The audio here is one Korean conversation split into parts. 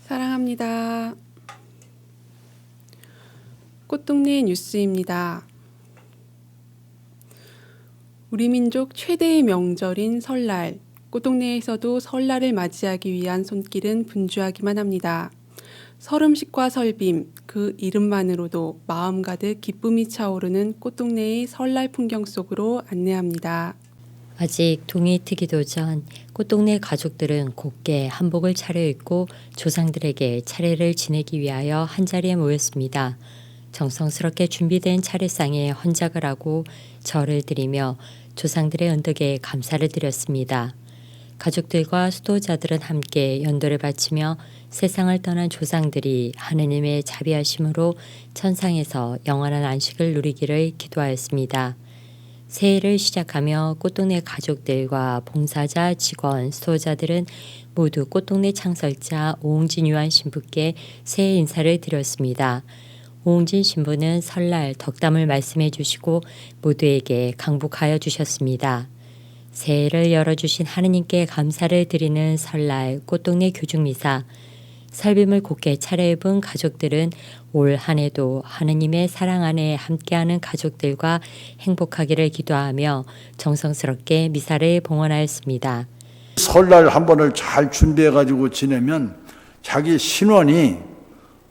사랑합니다. 꽃동네 뉴스입니다. 우리 민족 최대의 명절인 설날, 꽃동네에서도 설날을 맞이하기 위한 손길은 분주하기만 합니다. 설음식과 설빔, 그 이름만으로도 마음 가득 기쁨이 차오르는 꽃동네의 설날 풍경 속으로 안내합니다. 아직 동이 트기도 전 꽃동네 가족들은 곱게 한복을 차려입고 조상들에게 차례를 지내기 위하여 한자리에 모였습니다. 정성스럽게 준비된 차례상에 헌작을 하고 절을 드리며 조상들의 은덕에 감사를 드렸습니다. 가족들과 수도자들은 함께 연도를 바치며 세상을 떠난 조상들이 하느님의 자비하심으로 천상에서 영원한 안식을 누리기를 기도하였습니다. 새해를 시작하며 꽃동네 가족들과 봉사자, 직원, 수도자들은 모두 꽃동네 창설자 오홍진 유한 신부께 새해 인사를 드렸습니다. 오홍진 신부는 설날 덕담을 말씀해 주시고 모두에게 강복하여 주셨습니다. 새해를 열어주신 하느님께 감사를 드리는 설날 꽃동네 교중미사. 설빔을 곱게 차려입은 가족들은 올 한 해도 하느님의 사랑 안에 함께하는 가족들과 행복하기를 기도하며 정성스럽게 미사를 봉헌하였습니다. 설날 한 번을 잘 준비해가지고 지내면 자기 신원이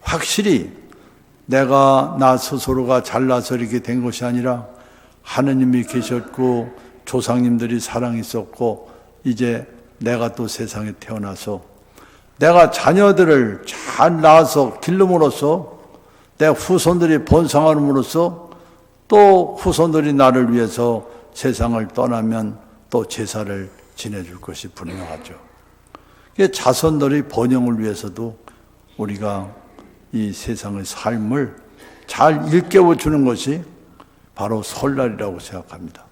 확실히 내가 나 스스로가 잘나서 이렇게 된 것이 아니라 하느님이 계셨고 조상님들이 사랑했었고 이제 내가 또 세상에 태어나서 내가 자녀들을 잘 낳아서 기름으로써 내 후손들이 번성함으로써 또 후손들이 나를 위해서 세상을 떠나면 또 제사를 지내줄 것이 분명하죠. 자손들의 번영을 위해서도 우리가 이 세상의 삶을 잘 일깨워주는 것이 바로 설날이라고 생각합니다.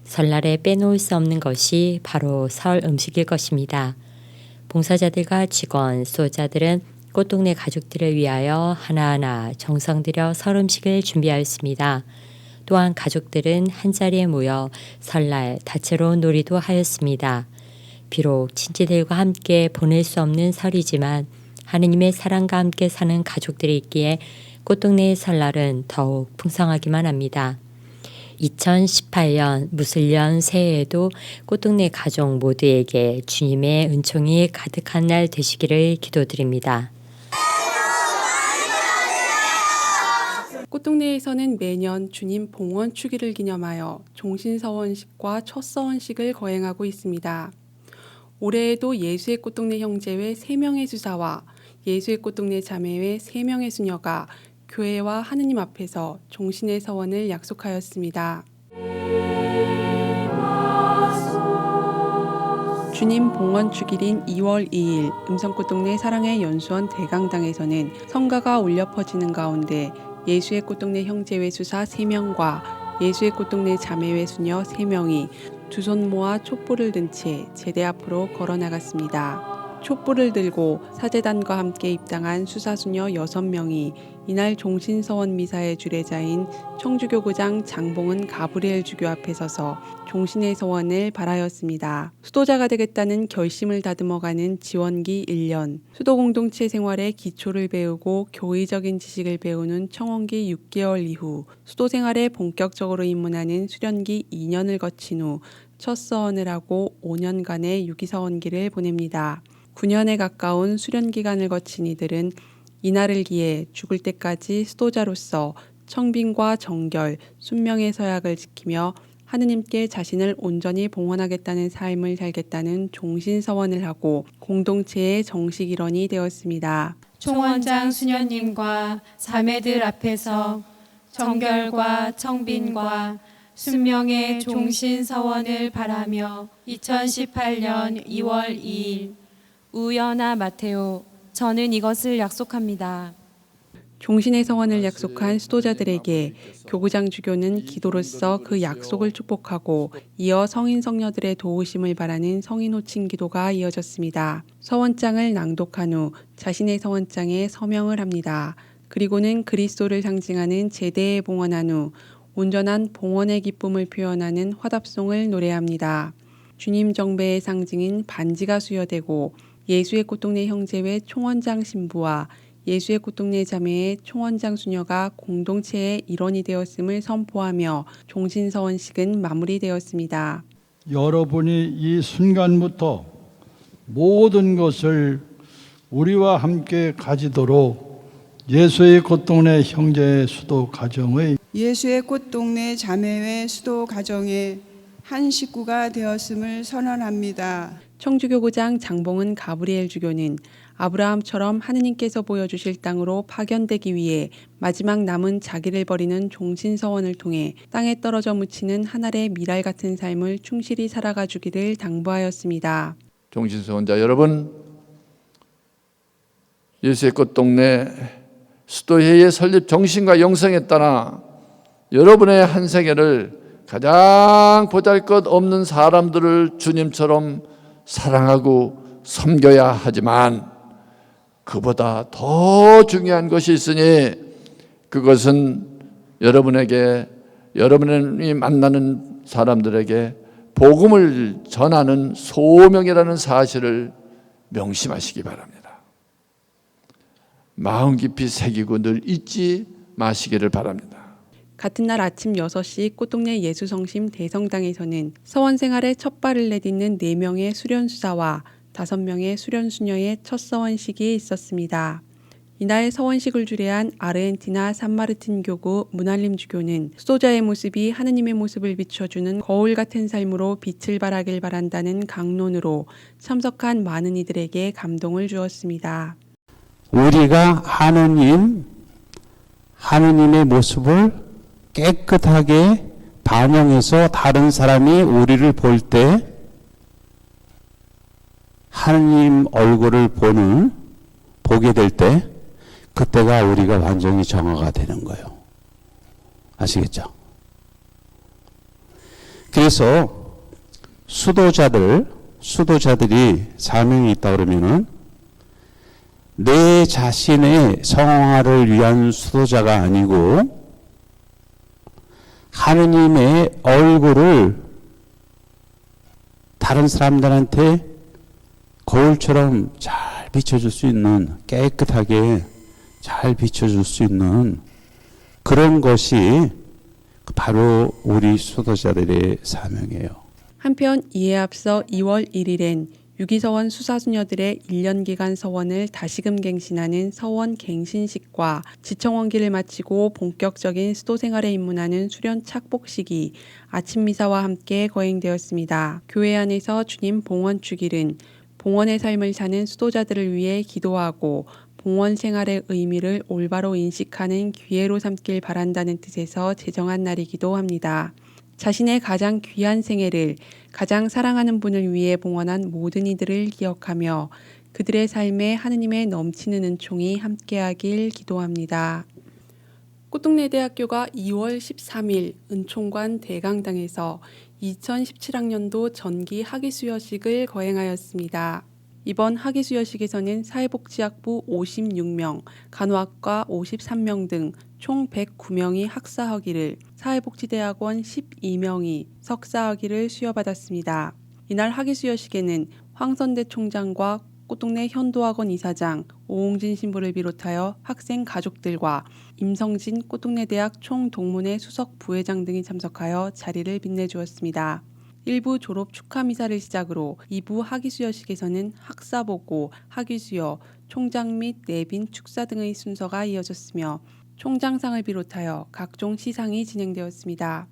설날에 빼놓을 수 없는 것이 바로 설 음식일 것입니다. 봉사자들과 직원, 수호자들은 꽃동네 가족들을 위하여 하나하나 정성 들여 설 음식을 준비하였습니다. 또한 가족들은 한자리에 모여 설날 다채로운 놀이도 하였습니다. 비록 친지들과 함께 보낼 수 없는 설이지만 하느님의 사랑과 함께 사는 가족들이 있기에 꽃동네의 설날은 더욱 풍성하기만 합니다. 2018년 무술년 새해에도 꽃동네 가족 모두에게 주님의 은총이 가득한 날 되시기를 기도드립니다. 꽃동네에서는 매년 주님 봉헌 추기를 기념하여 종신서원식과 첫서원식을 거행하고 있습니다. 올해에도 예수의 꽃동네 형제회 3명의 수사와 예수의 꽃동네 자매회 3명의 수녀가 교회와 하느님 앞에서 종신의 서원을 약속하였습니다. 주님 봉헌 축일인 2월 2일 음성꽃동네 사랑의 연수원 대강당에서는 성가가 울려 퍼지는 가운데 예수의 꽃동네 형제회 수사 3명과 예수의 꽃동네 자매회 수녀 3명이 두 손 모아 촛불을 든 채 제대 앞으로 걸어 나갔습니다. 촛불을 들고 사제단과 함께 입당한 수사수녀 6명이 이날 종신서원 미사의 주례자인 청주교구장 장봉은 가브리엘 주교 앞에 서서 종신의 서원을 발하였습니다. 수도자가 되겠다는 결심을 다듬어가는 지원기 1년, 수도공동체 생활의 기초를 배우고 교의적인 지식을 배우는 청원기 6개월 이후 수도생활에 본격적으로 입문하는 수련기 2년을 거친 후 첫 서원을 하고 5년간의 유기서원기를 보냅니다. 9년에 가까운 수련 기간을 거친 이들은 이날을 기해 죽을 때까지 수도자로서 청빈과 정결, 순명의 서약을 지키며 하느님께 자신을 온전히 봉헌하겠다는 삶을 살겠다는 종신서원을 하고 공동체의 정식 일원이 되었습니다. 총원장 수녀님과 자매들 앞에서 정결과 청빈과 순명의 종신서원을 바라며 2018년 2월 2일 우연아 마테오, 저는 이것을 약속합니다. 종신의 서원을 약속한 수도자들에게 교구장 주교는 기도로서 그 약속을 축복하고 이어 성인 성녀들의 도우심을 바라는 성인 호칭 기도가 이어졌습니다. 서원장을 낭독한 후 자신의 서원장에 서명을 합니다. 그리고는 그리스도를 상징하는 제대에 봉헌한 후 온전한 봉헌의 기쁨을 표현하는 화답송을 노래합니다. 주님 정배의 상징인 반지가 수여되고 예수의 꽃동네 형제회 총원장 신부와 예수의 꽃동네 자매의 총원장 수녀가 공동체의 일원이 되었음을 선포하며 종신서원식은 마무리되었습니다. 여러분이 이 순간부터 모든 것을 우리와 함께 가지도록 예수의 꽃동네 형제 수도 가정의 예수의 꽃동네 자매회 수도 가정의 한 식구가 되었음을 선언합니다. 청주교구장 장봉은 가브리엘 주교는 아브라함처럼 하느님께서 보여주실 땅으로 파견되기 위해 마지막 남은 자기를 버리는 종신서원을 통해 땅에 떨어져 묻히는 한 알의 밀알 같은 삶을 충실히 살아가 주기를 당부하였습니다. 종신서원자 여러분, 예수의 꽃동네 수도회의 설립 정신과 영성에 따라 여러분의 한 생애를 가장 보잘것없는 사람들을 주님처럼 사랑하고 섬겨야 하지만 그보다 더 중요한 것이 있으니 그것은 여러분이 만나는 사람들에게 복음을 전하는 소명이라는 사실을 명심하시기 바랍니다. 마음 깊이 새기고 늘 잊지 마시기를 바랍니다. 같은 날 아침 6시 꽃동네 예수성심 대성당에서는 서원 생활에 첫 발을 내딛는 4명의 수련수사와 5명의 수련수녀의 첫 서원식이 있었습니다. 이날 서원식을 주례한 아르헨티나 산마르틴 교구 문알림 주교는 수도자의 모습이 하느님의 모습을 비춰주는 거울 같은 삶으로 빛을 발하길 바란다는 강론으로 참석한 많은 이들에게 감동을 주었습니다. 우리가 하느님의 모습을 깨끗하게 반영해서 다른 사람이 우리를 볼 때 하느님 얼굴을 보게 될 때 그때가 우리가 완전히 정화가 되는 거예요. 아시겠죠? 그래서 수도자들이 사명이 있다 그러면은 내 자신의 성화를 위한 수도자가 아니고 하느님의 얼굴을 다른 사람들한테 거울처럼 잘 비춰줄 수 있는, 깨끗하게 잘 비춰줄 수 있는 그런 것이 바로 우리 수도자들의 사명이에요. 한편 이에 앞서 2월 1일엔 유기서원 수사수녀들의 1년 기간 서원을 다시금 갱신하는 서원 갱신식과 지청원기를 마치고 본격적인 수도생활에 입문하는 수련 착복식이 아침 미사와 함께 거행되었습니다. 교회 안에서 주님 봉헌 축일은 봉헌의 삶을 사는 수도자들을 위해 기도하고 봉헌 생활의 의미를 올바로 인식하는 기회로 삼길 바란다는 뜻에서 제정한 날이기도 합니다. 자신의 가장 귀한 생애를 가장 사랑하는 분을 위해 봉헌한 모든 이들을 기억하며 그들의 삶에 하느님의 넘치는 은총이 함께하길 기도합니다. 꽃동네 대학교가 2월 13일 은총관 대강당에서 2017학년도 전기 학위수여식을 거행하였습니다. 이번 학위수여식에서는 사회복지학부 56명, 간호학과 53명 등 총 109명이 학사학위를, 사회복지대학원 12명이 석사학위를 수여받았습니다. 이날 학위수여식에는 황선대 총장과 꽃동네 현도학원 이사장, 오홍진 신부를 비롯하여 학생 가족들과 임성진 꽃동네대학 총동문회 수석 부회장 등이 참석하여 자리를 빛내주었습니다. 1부 졸업 축하 미사를 시작으로 2부 학위수여식에서는 학사보고, 학위수여, 총장 및 내빈 축사 등의 순서가 이어졌으며 총장상을 비롯하여 각종 시상이 진행되었습니다.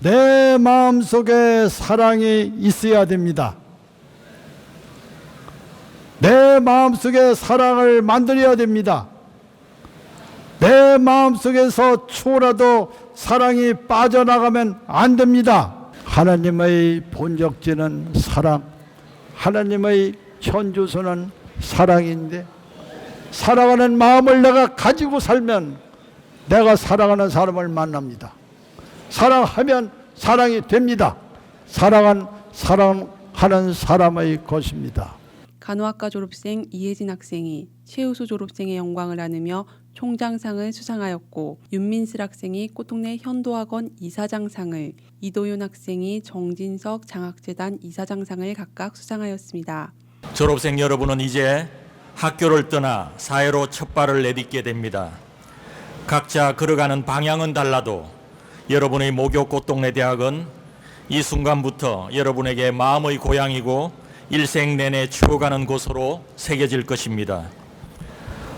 내 마음속에 사랑이 있어야 됩니다. 내 마음속에 사랑을 만들어야 됩니다. 내 마음속에서 초라도 사랑이 빠져나가면 안 됩니다. 하나님의 본적지는 사랑, 하나님의 천주소는 사랑인데 사랑하는 마음을 내가 가지고 살면 내가 사랑하는 사람을 만납니다. 사랑하면 사랑이 됩니다. 사랑하는 사람의 것입니다. 간호학과 졸업생 이혜진 학생이 최우수 졸업생의 영광을 안으며 총장상을 수상하였고, 윤민슬 학생이 꽃동네 현도학원 이사장상을, 이도윤 학생이 정진석 장학재단 이사장상을 각각 수상하였습니다. 졸업생 여러분은 이제 학교를 떠나 사회로 첫 발을 내딛게 됩니다. 각자 걸어가는 방향은 달라도 여러분의 모교 꽃동네 대학은 이 순간부터 여러분에게 마음의 고향이고 일생 내내 추억하는 곳으로 새겨질 것입니다.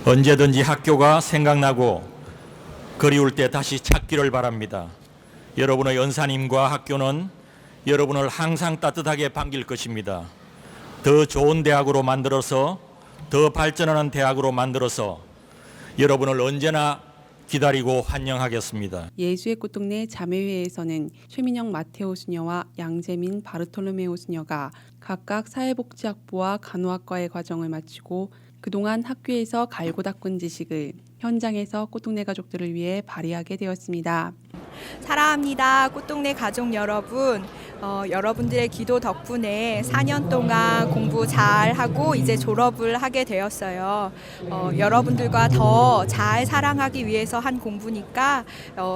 언제든지 학교가 생각나고 그리울 때 다시 찾기를 바랍니다. 여러분의 연사님과 학교는 여러분을 항상 따뜻하게 반길 것입니다. 더 좋은 대학으로 만들어서 더 발전하는 대학으로 만들어서 여러분을 언제나 기다리고 환영하겠습니다. 예수의 꽃동네 자매회에서는 최민영 마테오 수녀와 양재민 바르톨로메오 수녀가 각각 사회복지학부와 간호학과의 과정을 마치고 그동안 학교에서 갈고 닦은 지식을 현장에서 꽃동네 가족들을 위해 발휘하게 되었습니다. 사랑합니다. 꽃동네 가족 여러분. 여러분들의 기도 덕분에 4년 동안 공부 잘하고 이제 졸업을 하게 되었어요. 여러분들과 더 잘 사랑하기 위해서 한 공부니까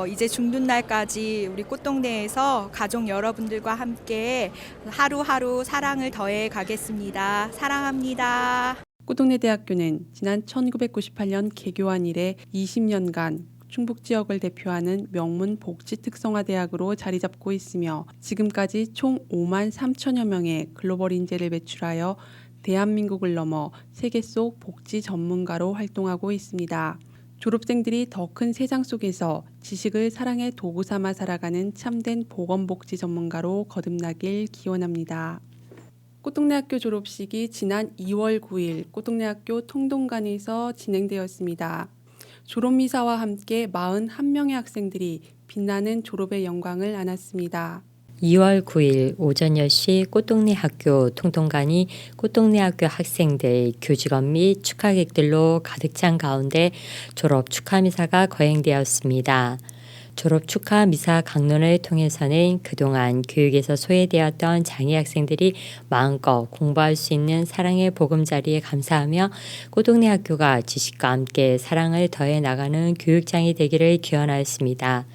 이제 죽는 날까지 우리 꽃동네에서 가족 여러분들과 함께 하루하루 사랑을 더해 가겠습니다. 사랑합니다. 꽃동네 대학교는 지난 1998년 개교한 이래 20년간 충북 지역을 대표하는 명문 복지 특성화 대학으로 자리 잡고 있으며 지금까지 총 5만 3천여 명의 글로벌 인재를 배출하여 대한민국을 넘어 세계 속 복지 전문가로 활동하고 있습니다. 졸업생들이 더 큰 세상 속에서 지식을 사랑의 도구 삼아 살아가는 참된 보건복지 전문가로 거듭나길 기원합니다. 꽃동네 학교 졸업식이 지난 2월 9일 꽃동네 학교 통동관에서 진행되었습니다. 졸업미사와 함께 41명의 학생들이 빛나는 졸업의 영광을 안았습니다. 2월 9일 오전 10시 꽃동네 학교 통동관이 꽃동네 학교 학생들, 교직원 및 축하객들로 가득 찬 가운데 졸업 축하미사가 거행되었습니다. 졸업 축하 미사 강론을 통해서는 그동안 교육에서 소외되었던 장애 학생들이 마음껏 공부할 수 있는 사랑의 보금자리에 감사하며 꽃동네 학교가 지식과 함께 사랑을 더해 나가는 교육장이 되기를 기원하였습니다.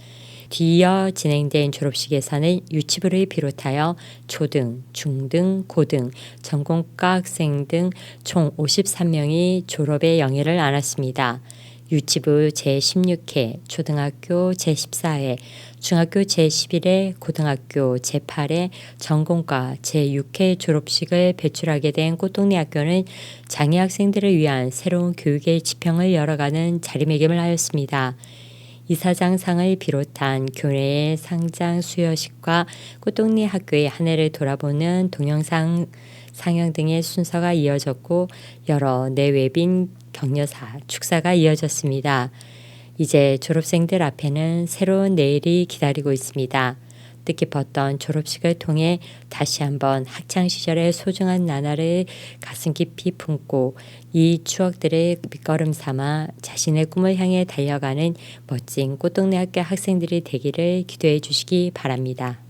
뒤이어 진행된 졸업식에서는 유치부를 비롯하여 초등, 중등, 고등, 전공과 학생 등 총 53명이 졸업의 영예를 안았습니다. 유치부 제16회, 초등학교 제14회, 중학교 제11회, 고등학교 제8회, 전공과 제6회 졸업식을 배출하게 된 꽃동네 학교는 장애 학생들을 위한 새로운 교육의 지평을 열어가는 자리매김을 하였습니다. 이사장상을 비롯한 교내의 상장 수여식과 꽃동네 학교의 한 해를 돌아보는 동영상 상영 등의 순서가 이어졌고 여러 내외빈 격려사, 축사가 이어졌습니다. 이제 졸업생들 앞에는 새로운 내일이 기다리고 있습니다. 뜻깊었던 졸업식을 통해 다시 한번 학창시절의 소중한 나날을 가슴 깊이 품고 이 추억들을 밑거름 삼아 자신의 꿈을 향해 달려가는 멋진 꽃동네 학교 학생들이 되기를 기도해 주시기 바랍니다.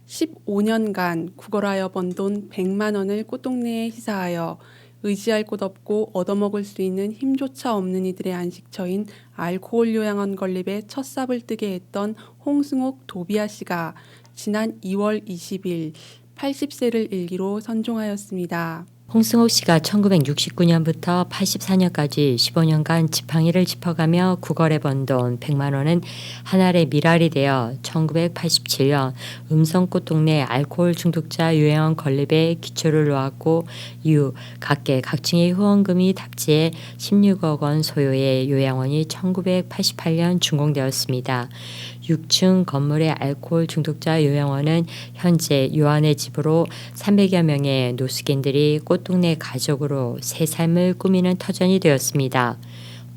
15년간 구걸하여 번 돈 100만 원을 꽃동네에 희사하여 의지할 곳 없고 얻어먹을 수 있는 힘조차 없는 이들의 안식처인 알코올 요양원 건립에 첫 삽을 뜨게 했던 홍승옥 도비아 씨가 지난 2월 20일 80세를 일기로 선종하였습니다. 홍승옥 씨가 1969년부터 84년까지 15년간 지팡이를 짚어가며 구걸해 번 돈 100만 원은 한 알의 밀알이 되어 1987년 음성꽃동네 알코올 중독자 요양원 건립에 기초를 놓았고 이후 각계 각층의 후원금이 답지해 16억 원 소요의 요양원이 1988년 준공되었습니다. 6층 건물의 알코올 중독자 요양원은 현재 요한의 집으로 300여 명의 노숙인들이 꽃동네 가족으로 새 삶을 꾸미는 터전이 되었습니다.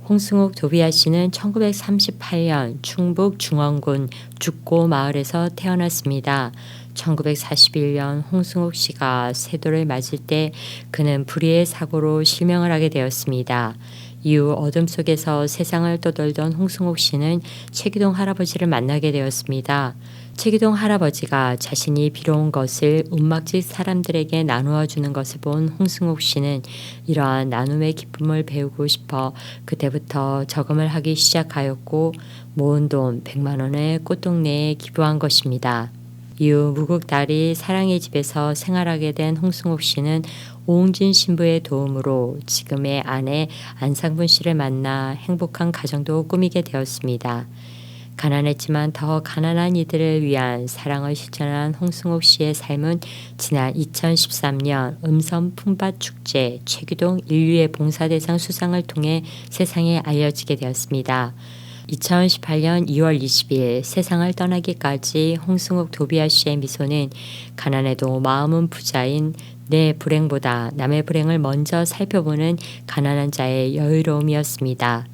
홍승옥 도비아 씨는 1938년 충북 중원군 죽고 마을에서 태어났습니다. 1941년 홍승옥 씨가 세도를 맞을 때 그는 불의의 사고로 실명을 하게 되었습니다. 이후 어둠 속에서 세상을 떠돌던 홍승옥 씨는 최기동 할아버지를 만나게 되었습니다. 최기동 할아버지가 자신이 빌어온 것을 움막집 사람들에게 나누어 주는 것을 본 홍승옥 씨는 이러한 나눔의 기쁨을 배우고 싶어 그때부터 저금을 하기 시작하였고 모은 돈 100만 원을 꽃동네에 기부한 것입니다. 이후 무국 딸이 사랑의 집에서 생활하게 된 홍승옥 씨는 오웅진 신부의 도움으로 지금의 아내 안상분 씨를 만나 행복한 가정도 꾸미게 되었습니다. 가난했지만 더 가난한 이들을 위한 사랑을 실천한 홍승옥 씨의 삶은 지난 2013년 음성 품밭 축제 최규동 인류의 봉사대상 수상을 통해 세상에 알려지게 되었습니다. 2018년 2월 20일 세상을 떠나기까지 홍승옥 도비아 씨의 미소는 가난해도 마음은 부자인 내 불행보다 남의 불행을 먼저 살펴보는 가난한 자의 여유로움이었습니다.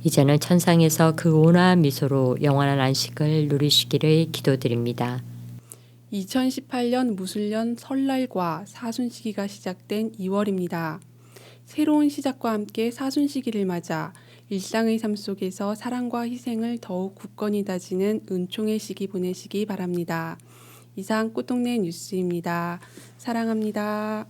이제는 천상에서 그 온화한 미소로 영원한 안식을 누리시기를 기도드립니다. 2018년 무술년 설날과 사순시기가 시작된 2월입니다. 새로운 시작과 함께 사순시기를 맞아 일상의 삶 속에서 사랑과 희생을 더욱 굳건히 다지는 은총의 시기 보내시기 바랍니다. 이상 꽃동네 뉴스입니다. 사랑합니다.